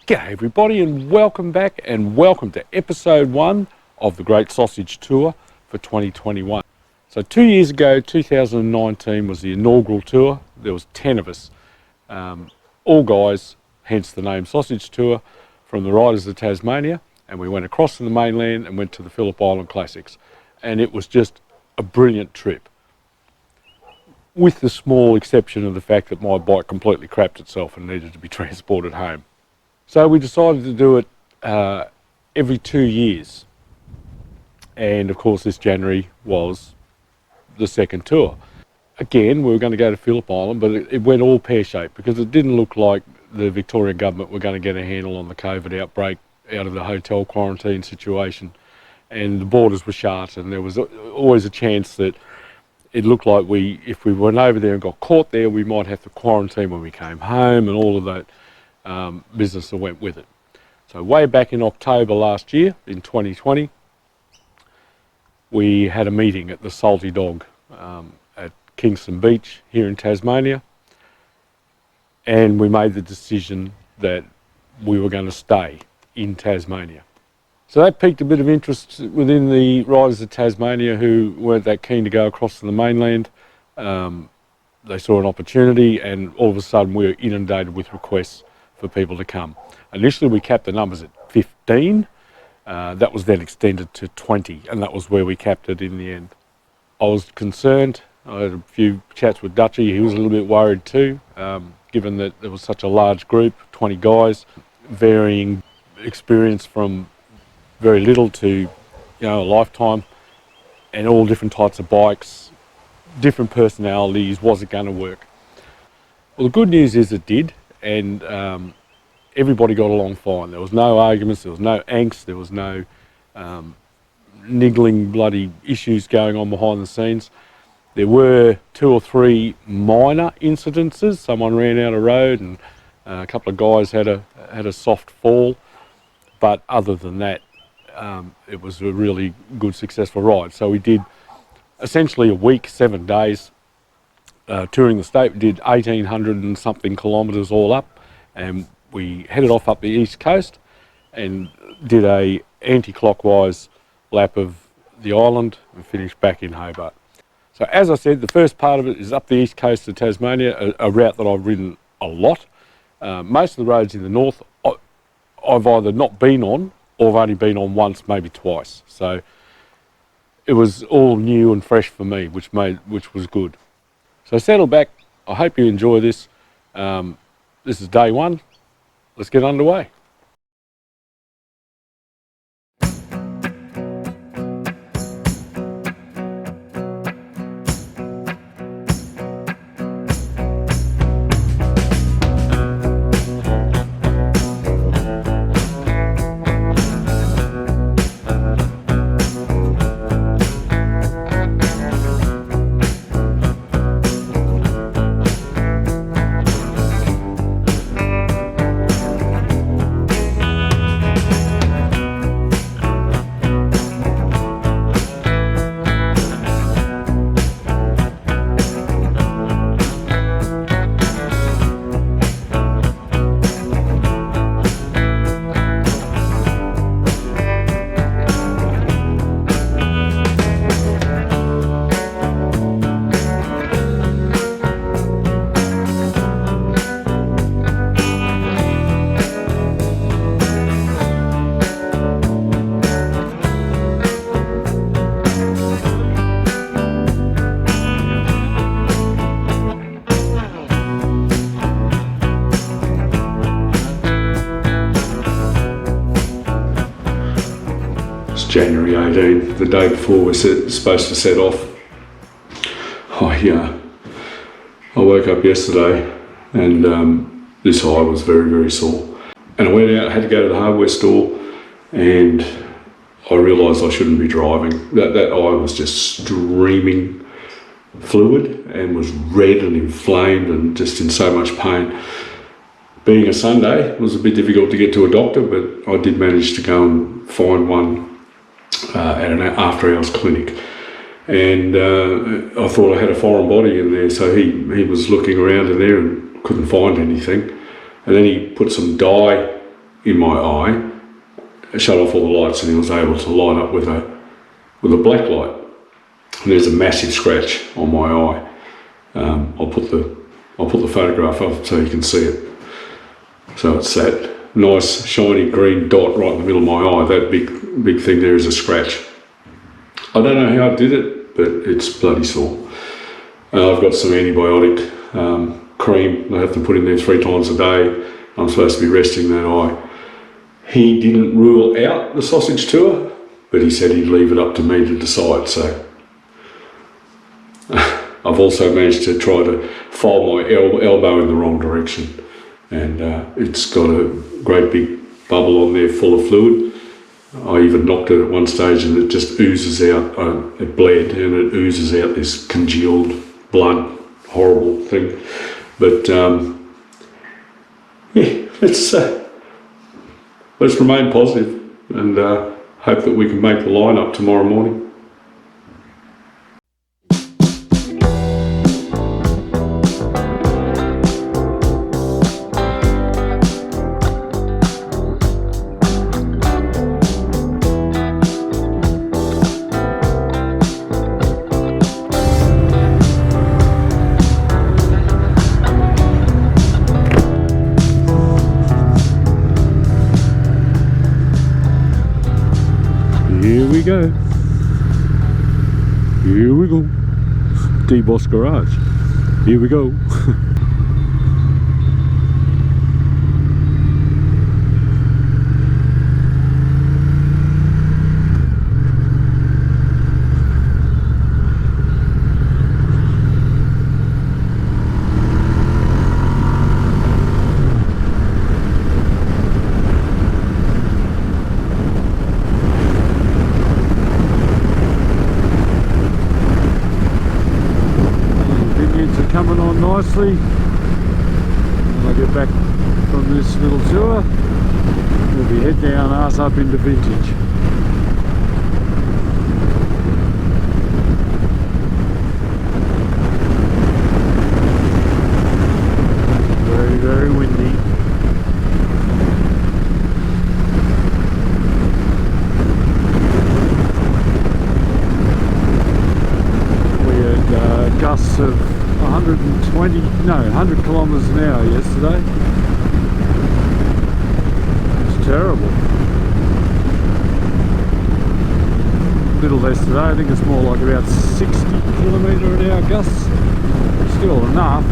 G'day everybody and welcome back and welcome to episode 1 of the Great Sausage Tour for 2021. So 2 years ago, 2019 was the inaugural tour. There was 10 of us, all guys, hence the name Sausage Tour, from the Riders of Tasmania, and we went across to the mainland and went to the Phillip Island Classics, and it was just a brilliant trip, with the small exception of the fact that my bike completely crapped itself and needed to be transported home. So we decided to do it every 2 years, and of course this January was the second tour. Again, we were going to go to Phillip Island, but it went all pear-shaped because it didn't look like the Victorian government were going to get a handle on the COVID outbreak out of the hotel quarantine situation, and the borders were shut, and there was always a chance that it looked like if we went over there and got caught there, we might have to quarantine when we came home and all of that business that went with it. So way back in October last year, in 2020, we had a meeting at the Salty Dog at Kingston Beach here in Tasmania, and we made the decision that we were going to stay in Tasmania. So that piqued a bit of interest within the Riders of Tasmania who weren't that keen to go across to the mainland. They saw an opportunity, and all of a sudden we were inundated with requests for people to come. Initially we capped the numbers at 15, that was then extended to 20, and that was where we capped it in the end. I was concerned. I had a few chats with Dutchy. He was a little bit worried too, given that there was such a large group, 20 guys, varying experience from very little to a lifetime, and all different types of bikes, different personalities. Was it going to work? Well, the good news is it did, and everybody got along fine. There was no arguments, there was no angst, there was no niggling bloody issues going on behind the scenes. There were 2 or 3 minor incidences. Someone ran out of road, and a couple of guys had a soft fall, but other than that, it was a really good, successful ride. So we did essentially a week, 7 days, touring the state. We did 1,800 and something kilometres all up, and we headed off up the east coast and did a anti-clockwise lap of the island and finished back in Hobart. So as I said, the first part of it is up the east coast of Tasmania, a route that I've ridden a lot. Most of the roads in the north I've either not been on, or I've only been on once, maybe twice. So it was all new and fresh for me, which was good. So settle back. I hope you enjoy this. This is day 1. Let's get underway. January 18th, the day before we're supposed to set off. I woke up yesterday and this eye was very, very sore. And I went out, had to go to the hardware store, and I realised I shouldn't be driving. That eye was just streaming fluid and was red and inflamed and just in so much pain. Being a Sunday, it was a bit difficult to get to a doctor, but I did manage to go and find one at an after-hours clinic, and I thought I had a foreign body in there, so he was looking around in there and couldn't find anything, and then he put some dye in my eye, shut off all the lights, and he was able to line up with a black light. And there's a massive scratch on my eye. I'll put the photograph up so you can see it. So it's that nice shiny green dot right in the middle of my eye. That big thing there is a scratch. I don't know how I did it, but it's bloody sore. I've got some antibiotic cream I have to put in there 3 times a day. I'm supposed to be resting that eye. He didn't rule out the sausage tour, but he said he'd leave it up to me to decide. So I've also managed to try to fold my elbow in the wrong direction, and it's got a great big bubble on there full of fluid. I even knocked it at one stage and it just oozes out. It bled and it oozes out this congealed blood, horrible thing. But yeah, let's remain positive and hope that we can make the lineup tomorrow morning. Here we go. Here we go. D-Boss Garage. Here we go. Coming on nicely. When I get back from this little tour, we'll be head down, arse up into vintage. Very, very windy. We had gusts of 100 kilometres an hour yesterday. It's terrible. A little less today, I think it's more like about 60 kilometre an hour gusts. Still enough.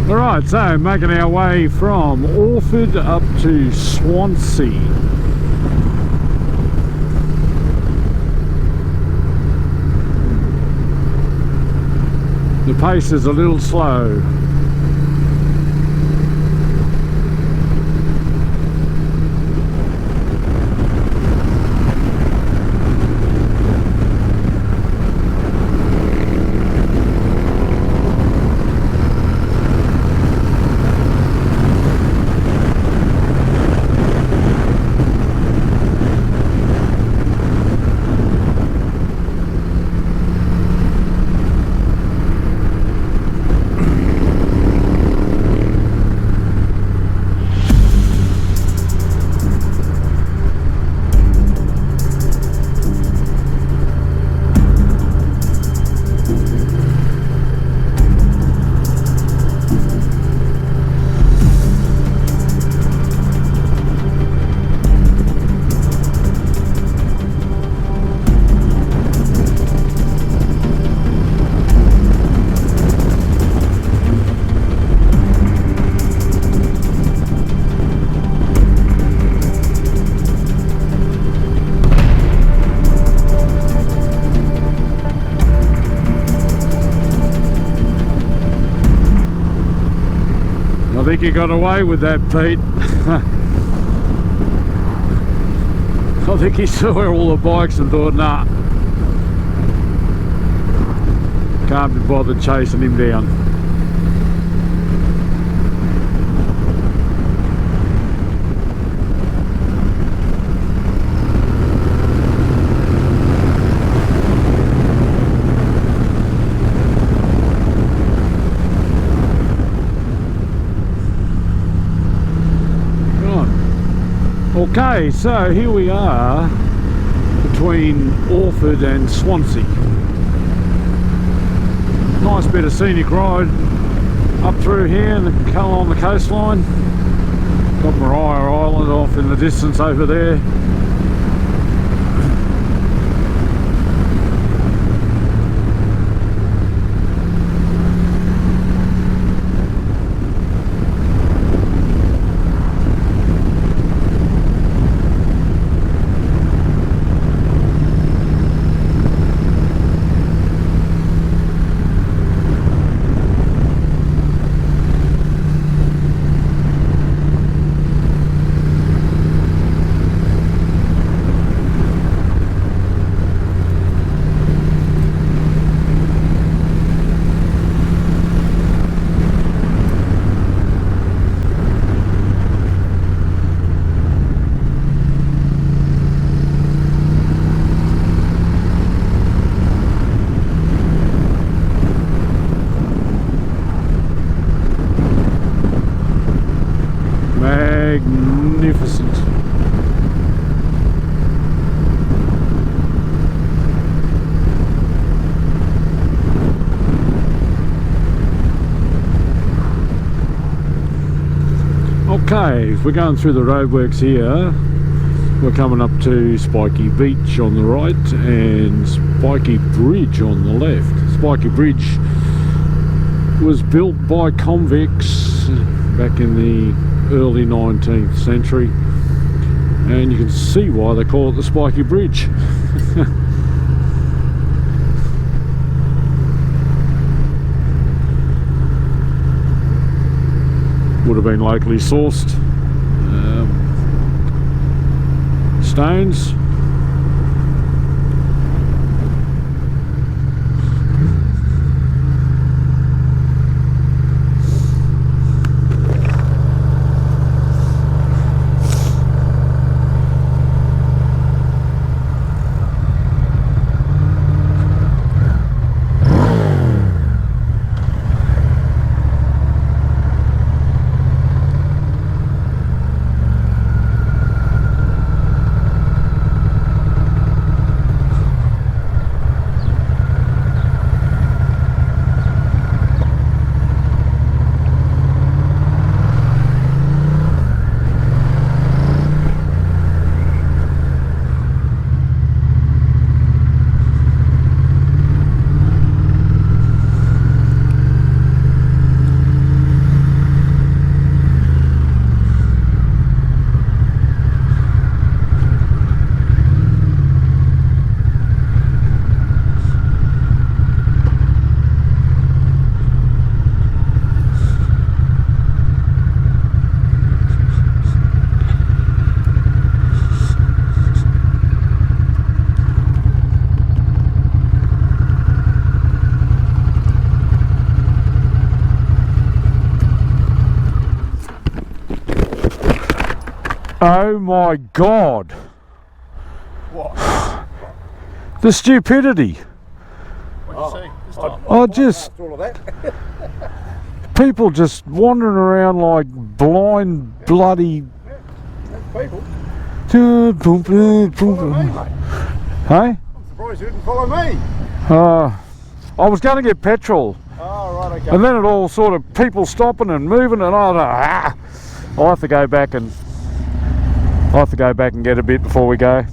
Alright, so making our way from Orford up to Swansea. The pace is a little slow. I think you got away with that, Pete. I think he saw all the bikes and thought, nah, can't be bothered chasing him down. Okay, so here we are between Orford and Swansea. Nice bit of scenic ride up through here and along the coastline. Got Maria Island off in the distance over there. Magnificent. Okay, we're going through the roadworks here. We're coming up to Spiky Beach on the right and Spiky Bridge on the left. Spiky Bridge was built by convicts back in the early 19th century, and you can see why they call it the Spiky Bridge. Would have been locally sourced stones. Oh my God. What? The stupidity. What did you see this time? I just, After all of that. people just wandering around like blind, bloody. That's people. Boom, boom, boom, Follow me, boom. mate. Hey? I'm surprised you didn't follow me. I was going to get petrol, Oh, right, okay. and then it all sort of people stopping and moving, and I thought, I'll have to go back and get a bit before we go.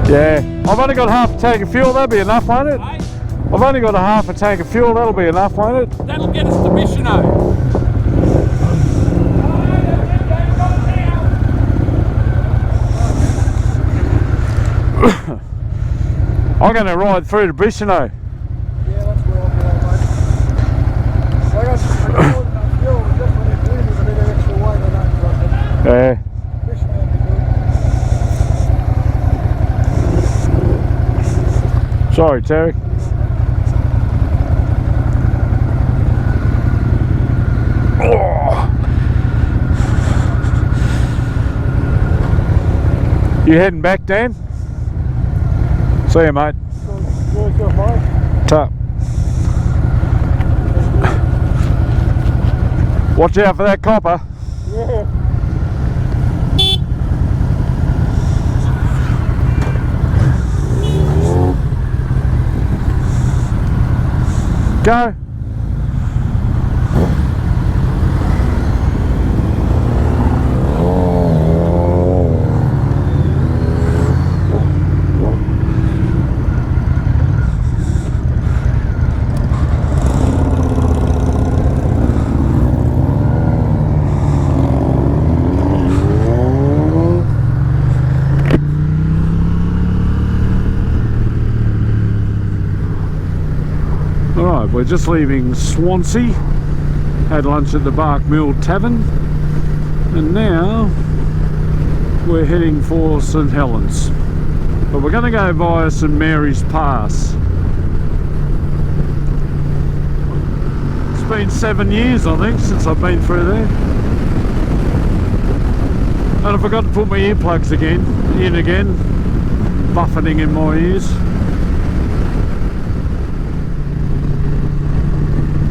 Yeah, I've only got half a tank of fuel, that'll be enough, won't it? Hey, I've only got a half a tank of fuel, that'll be enough, won't it? that'll get us to Missiono. I'm going to ride through to Bristol. Yeah, that's where I'll go, mate. I got more than enough fuel, just when it loses a bit of extra weight, I don't trust it. Yeah. Fishing would be good. Sorry, Terry. Oh. You heading back, Dan? See you, mate. Yourself, mate. Ta. Watch out for that copper. Yeah. Go. Alright, we're just leaving Swansea, had lunch at the Bark Mill Tavern, and now we're heading for St Helens. But we're going to go via St Mary's Pass. It's been 7 years, I think, since I've been through there. And I forgot to put my earplugs in again, buffeting in my ears.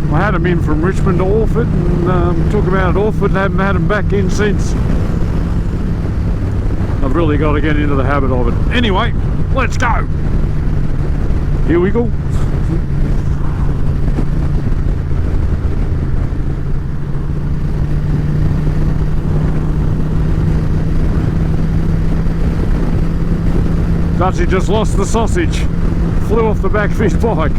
I had them in from Richmond to Orford and took them out at Orford and haven't had them back in since. I've really got to get into the habit of it. Anyway, let's go. Here we go. Dutchie just lost the sausage. Flew off the back of his bike.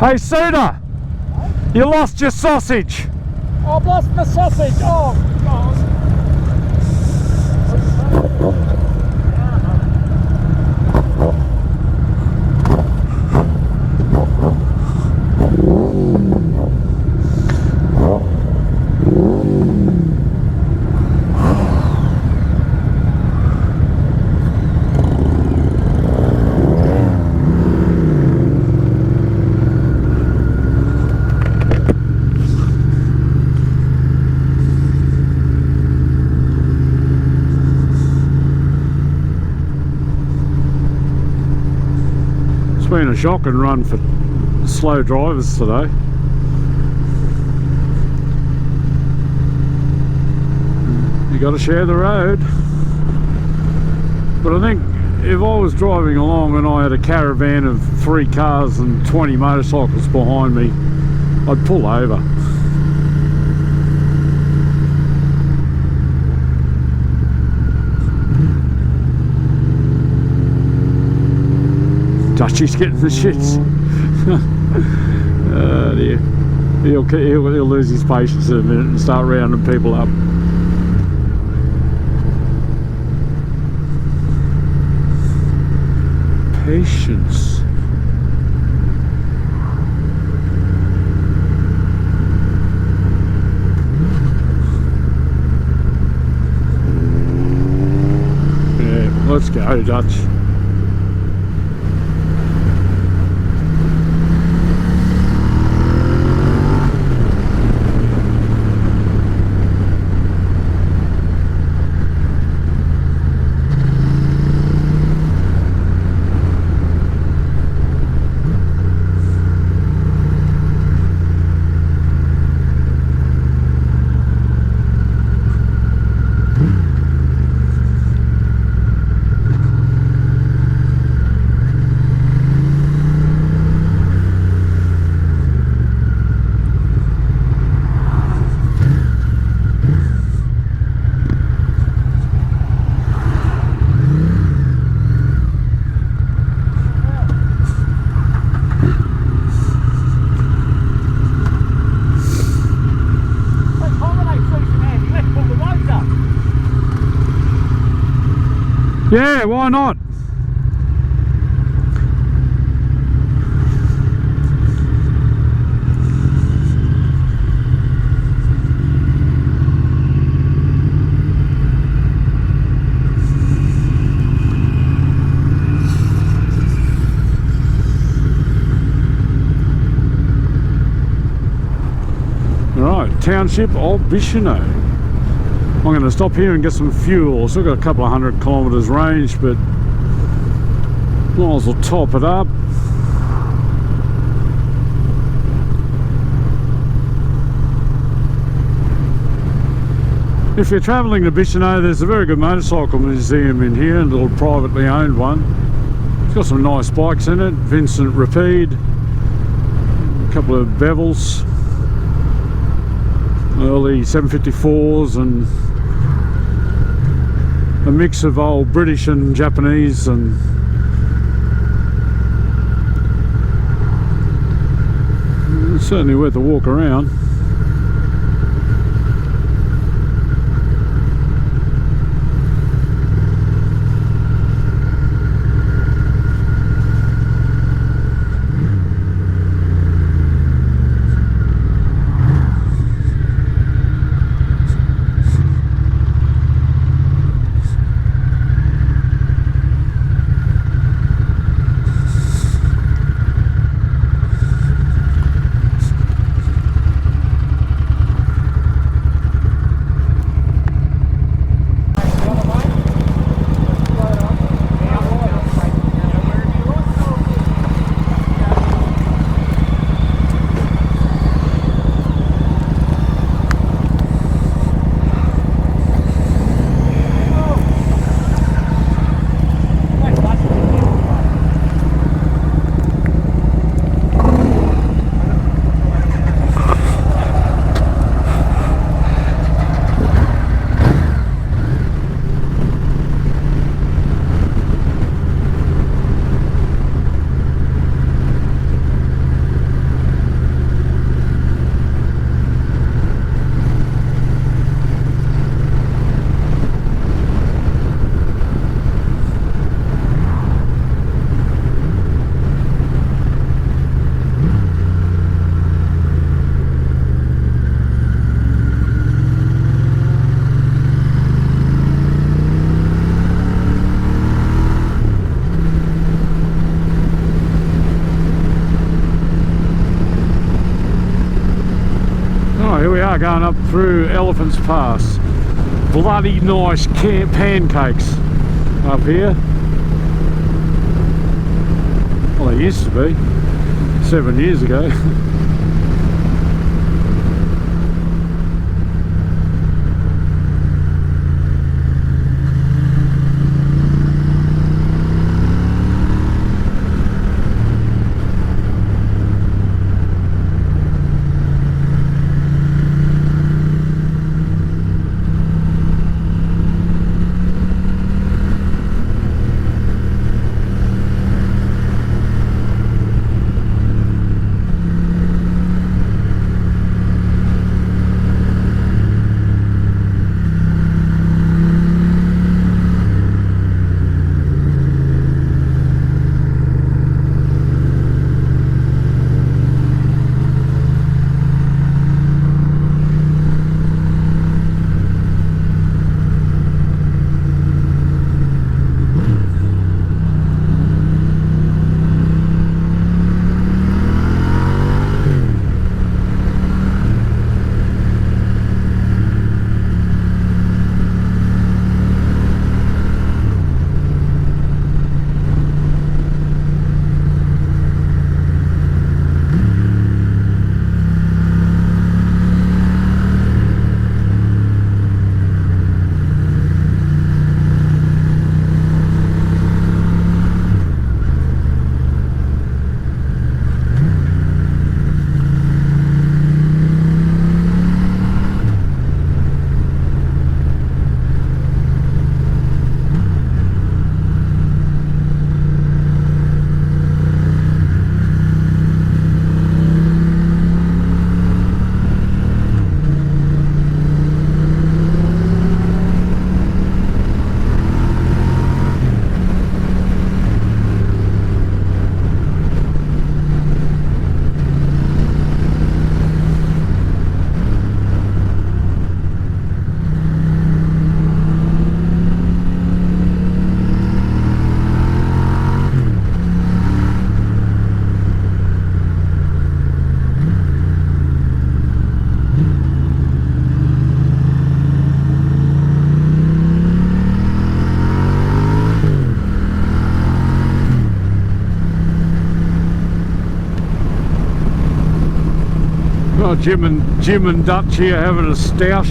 Hey Suda, you lost your sausage. I've lost the sausage. Oh, God. been a shock and run for slow drivers today. You got to share the road. But I think if I was driving along and I had a caravan of 3 cars and 20 motorcycles behind me, I'd pull over. Dutchie's getting the shits. Oh dear. He'll lose his patience in a minute and start rounding people up. Patience. Yeah, let's go, Dutch. Yeah, why not? Right, Township of Bicheno. I'm going to stop here and get some fuel. Still got a couple of 100 kilometres range, but might as well top it up. If you're travelling to Bicheno, there's a very good motorcycle museum in here, a little privately owned one. It's got some nice bikes in it. Vincent Rapide, a couple of Bevels, early 754s, and a mix of old British and Japanese, and it's certainly worth a walk around. Here we are going up through Elephants Pass. Bloody nice pancakes up here. Well, they used to be 7 years ago. Oh, Jim and Dutch here having a stoush.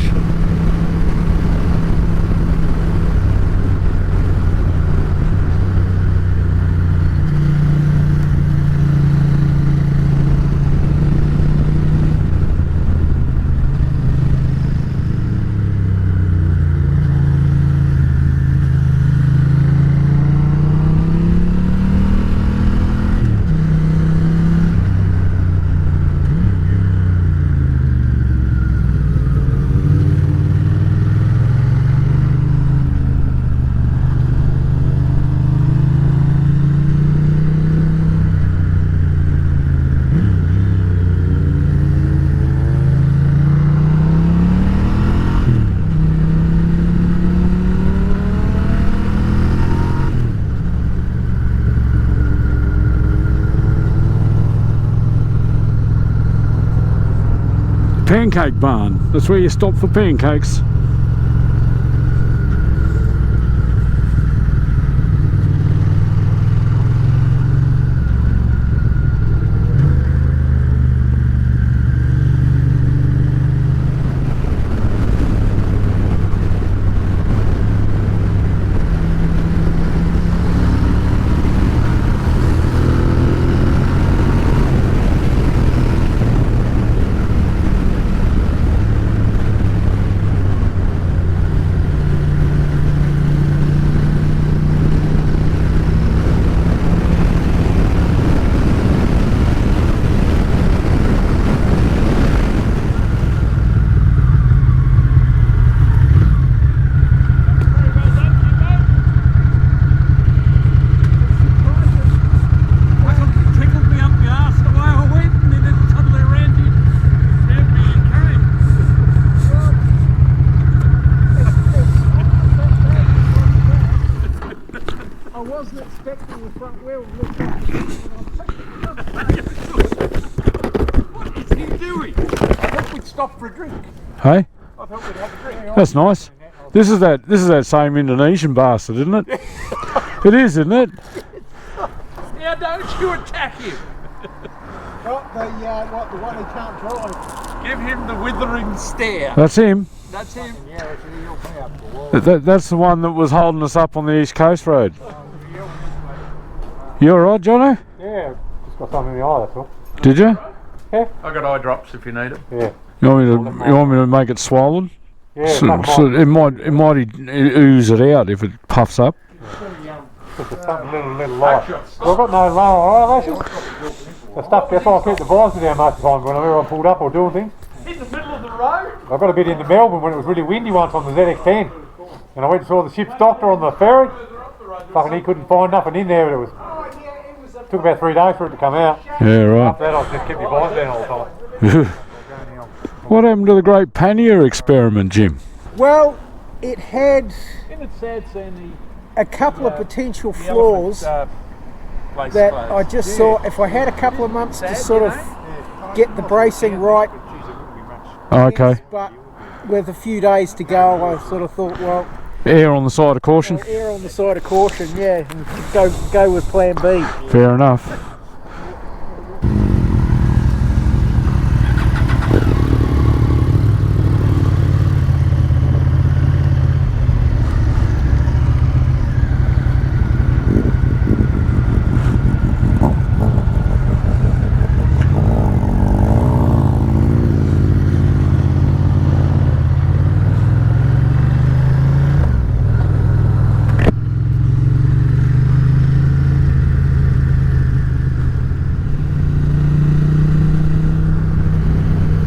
Pancake barn. That's where you stop for pancakes. wasn't expecting the front wheel to look back. What is he doing? I thought we'd stop for a drink. Hey? I thought we'd have a drink. That's nice. This is that same Indonesian bastard, isn't it? It is, isn't it? How Don't you attack him. Not the one who can't drive. Give him the withering stare. That's him. That's him. Yeah, that's he helped me up for a while. That's the one that was holding us up on the East Coast Road. You alright, Jono? Yeah, just got something in the eye, that's all. Did you? I got eye drops if you need it. Yeah. You want me to make it swollen? Yeah, So it might ooze it out if it puffs up. just something little light. Well, I've got no lower eyelashes. The stuff, that's why I keep the visor down most of the time whenever I'm pulled up or doing things. In the middle of the road? I got a bit into Melbourne when it was really windy once on the ZX10. And I went and saw the ship's doctor on the ferry. Fucking he couldn't find nothing in there, but it was took about 3 days for it to come out. Yeah, right. After that I just kept my visor down all the time. What happened to the Great Pannier experiment, Jim? Well, it had Isn't it sad seeing a couple of potential the flaws place that closed? I just saw. If I had a couple of months to sort of get the bracing right, Oh, okay. but with a few days to go, I sort of thought, well, Err on the side of caution. err on the side of caution, yeah, and go with plan B. Fair enough.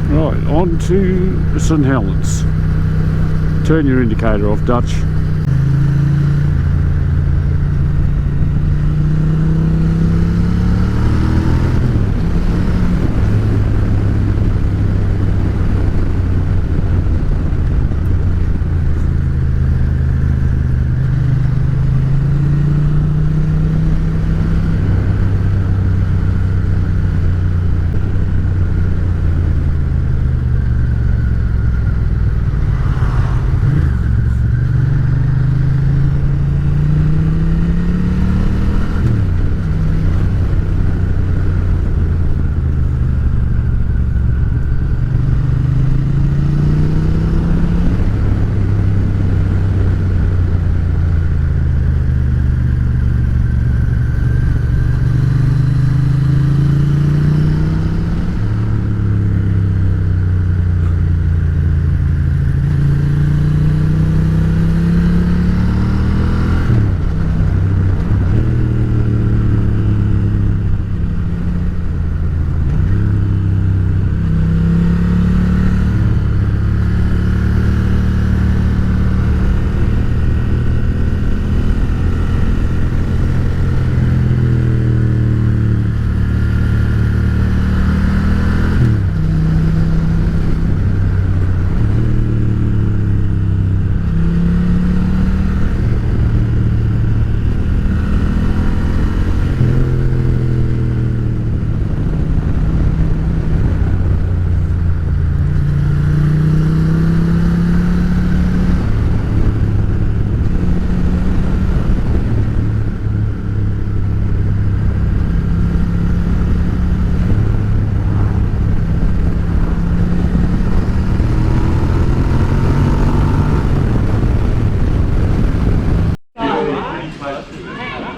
Right, on to St Helens. Turn your indicator off, Dutch.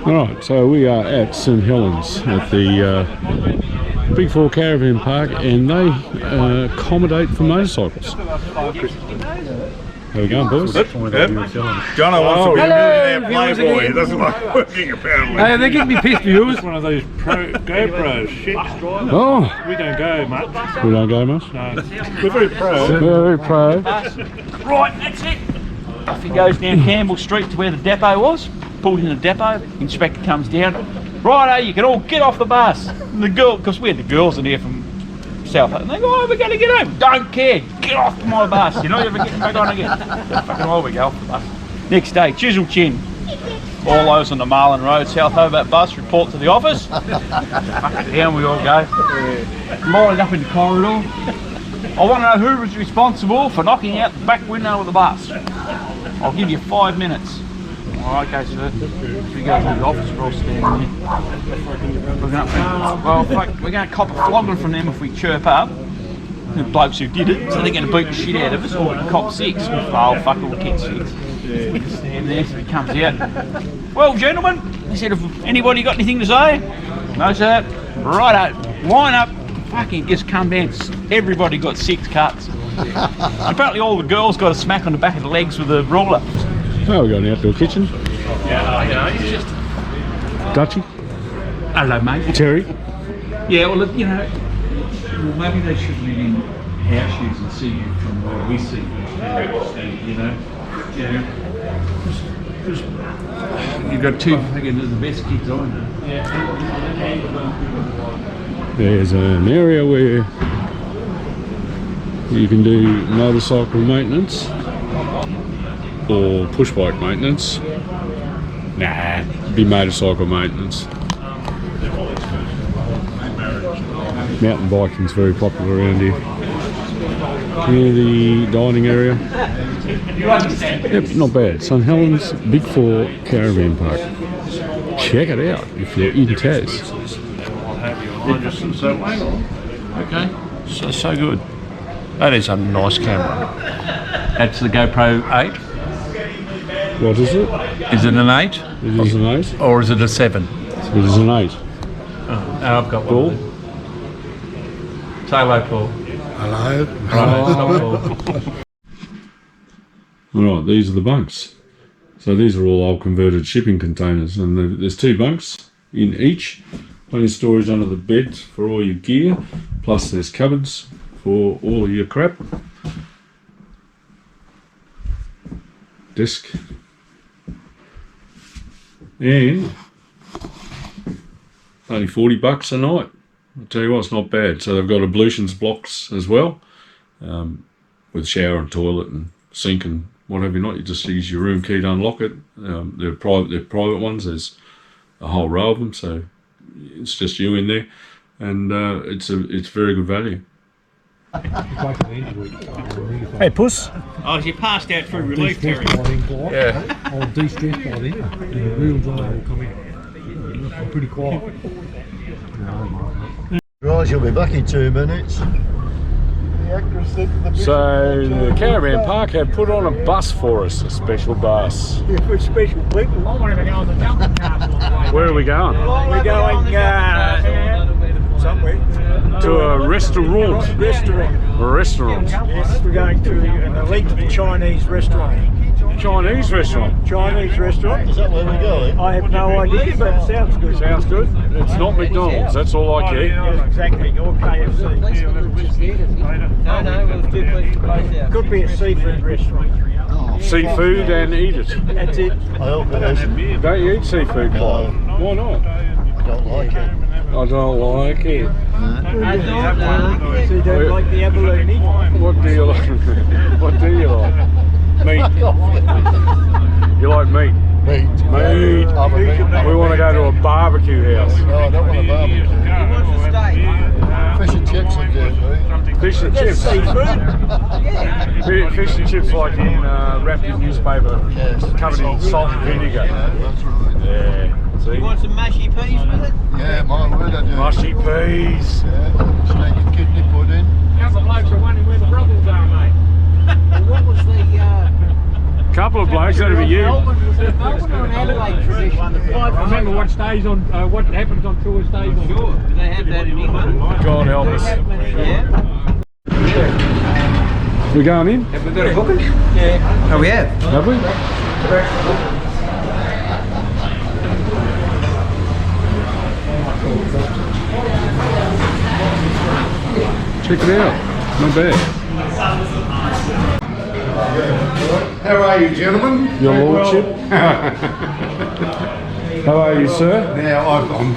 Right, so we are at St Helens at the Big Four Caravan Park, and they accommodate for motorcycles. How we going, boys? Jono wants to be a millionaire playboy. He doesn't like working, apparently. Hey, they give me pissed viewers. One of those GoPro shit. Oh, We don't go much. we don't go much. No. We're very pro. Very pro. Right, that's it. Off he goes down Campbell Street to where the depot was. Pulls in the depot. Inspector comes down. Righto, you can all get off the bus. And the girl, because we had the girls in here from South, and they go, oh, we're going to get home. Don't care. Get off my bus. You're not ever getting back on again. Fucking well, we go off the bus. Next day, Chisel Chin. All those on the Marlin Road, South Hobart bus, report to the office. Fucking down we all go. Lined up in the corridor. I want to know who was responsible for knocking out the back window of the bus. I'll give you 5 minutes. Oh, okay, sir. We go to the office, we're all standing there. We're going to cop a flogging from them if we chirp up. The blokes who did it, so they're going to beat the shit out of us, or we can cop 6. We'll fail, fuck it, we'll get 6. Stand there, so he comes out. Well, gentlemen, he said, if anybody got anything to say? No, sir. Righto, line up. Fucking just come down. Everybody got 6 cuts. Apparently all the girls got a smack on the back of the legs with a ruler. Oh, we've got an outdoor kitchen. Yeah, it's just... Dutchie. Hello, mate. Terry. Yeah, well, you know, maybe they should live in house shoes and see you from where we see you, you know. Because you've got 2 fucking the best kids I know. There's an area where you can do motorcycle maintenance or push bike maintenance. Nah, it'd be motorcycle maintenance. Mountain biking's very popular around here. Near the dining area. Yep, not bad. St Helens Big 4 Caravan Park. Check it out if you're in Tas. Okay, so good. That is a nice camera. That's the GoPro 8. What is it? Is it an 8? It is an 8. Or is it a 7? It is an 8. Oh, I've got Paul? one. Say hello, Paul. Hello. Alright, these are the bunks. So these are all old converted shipping containers, and there's 2 bunks in each. Plenty of storage under the bed for all your gear, plus there's cupboards for all of your crap. Desk. And only $40 a night. I'll tell you what, it's not bad. So they've got ablutions blocks as well, with shower and toilet and sink and what have you not. You just use your room key to unlock it. They're private ones. There's a whole row of them, so it's just you in there, and it's very good value. Hey, Puss. Oh, you passed out through relief, Terry. Yeah. I'll de-stress by then, and the real dry will come in. I'm pretty quiet. Right, you'll be back in 2 minutes. So the caravan park have put on a bus for us, a special bus. Yeah, for special people. I want to go on the jumping cars. Where are we going? We're going somewhere. To a restaurant. A restaurant. Yes, we're going to an elite Chinese restaurant. Chinese restaurant. Chinese restaurant. Is that where we're going? I have no idea, but it sounds good. Sounds good. It's not McDonald's, that's all I care. Yeah, exactly, or KFC. Could be a seafood restaurant. Seafood and eat it. That's it. I hope it isn't. Don't you eat seafood, Clive? Why not? I don't like it. I don't like it. So you don't like the abalone? What do you like? What do you like? Meat. You like meat? Meat. Meat. I'm a meat. We want to go to a barbecue house. No, I don't want a barbecue. Fish and chips are good, mate. Fish and chips. Fish and chips like in wrapped in newspaper, Yes. covered in salt and vinegar. Yeah, that's right. Yeah. See? You want some mashy peas with it? Yeah, my word, I do. Mushy peas. Yeah, steak and kidney pudding. How's the blokes are wondering where the brothels are, mate? What was the Couple of blokes, that'll be you. Melbourne or an Adelaide tradition? I remember what stays on, what happens on tour stays on. Sure. Do they have that in England? God help us. Yeah. We going in? Have we got a booking? Yeah. Oh, we have. Have we? Check it out. Not bad. How are you, gentlemen? Your lordship. How are you, sir? Now,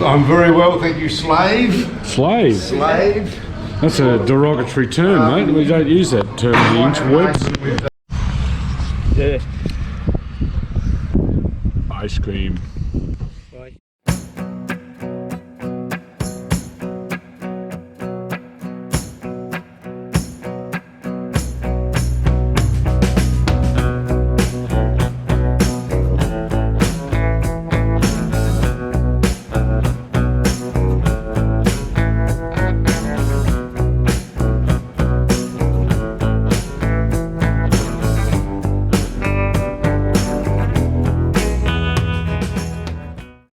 I'm very well, thank you, slave. Slave. Slave. That's a derogatory term, mate. We don't use that term in the interwebs. Yeah. Ice cream.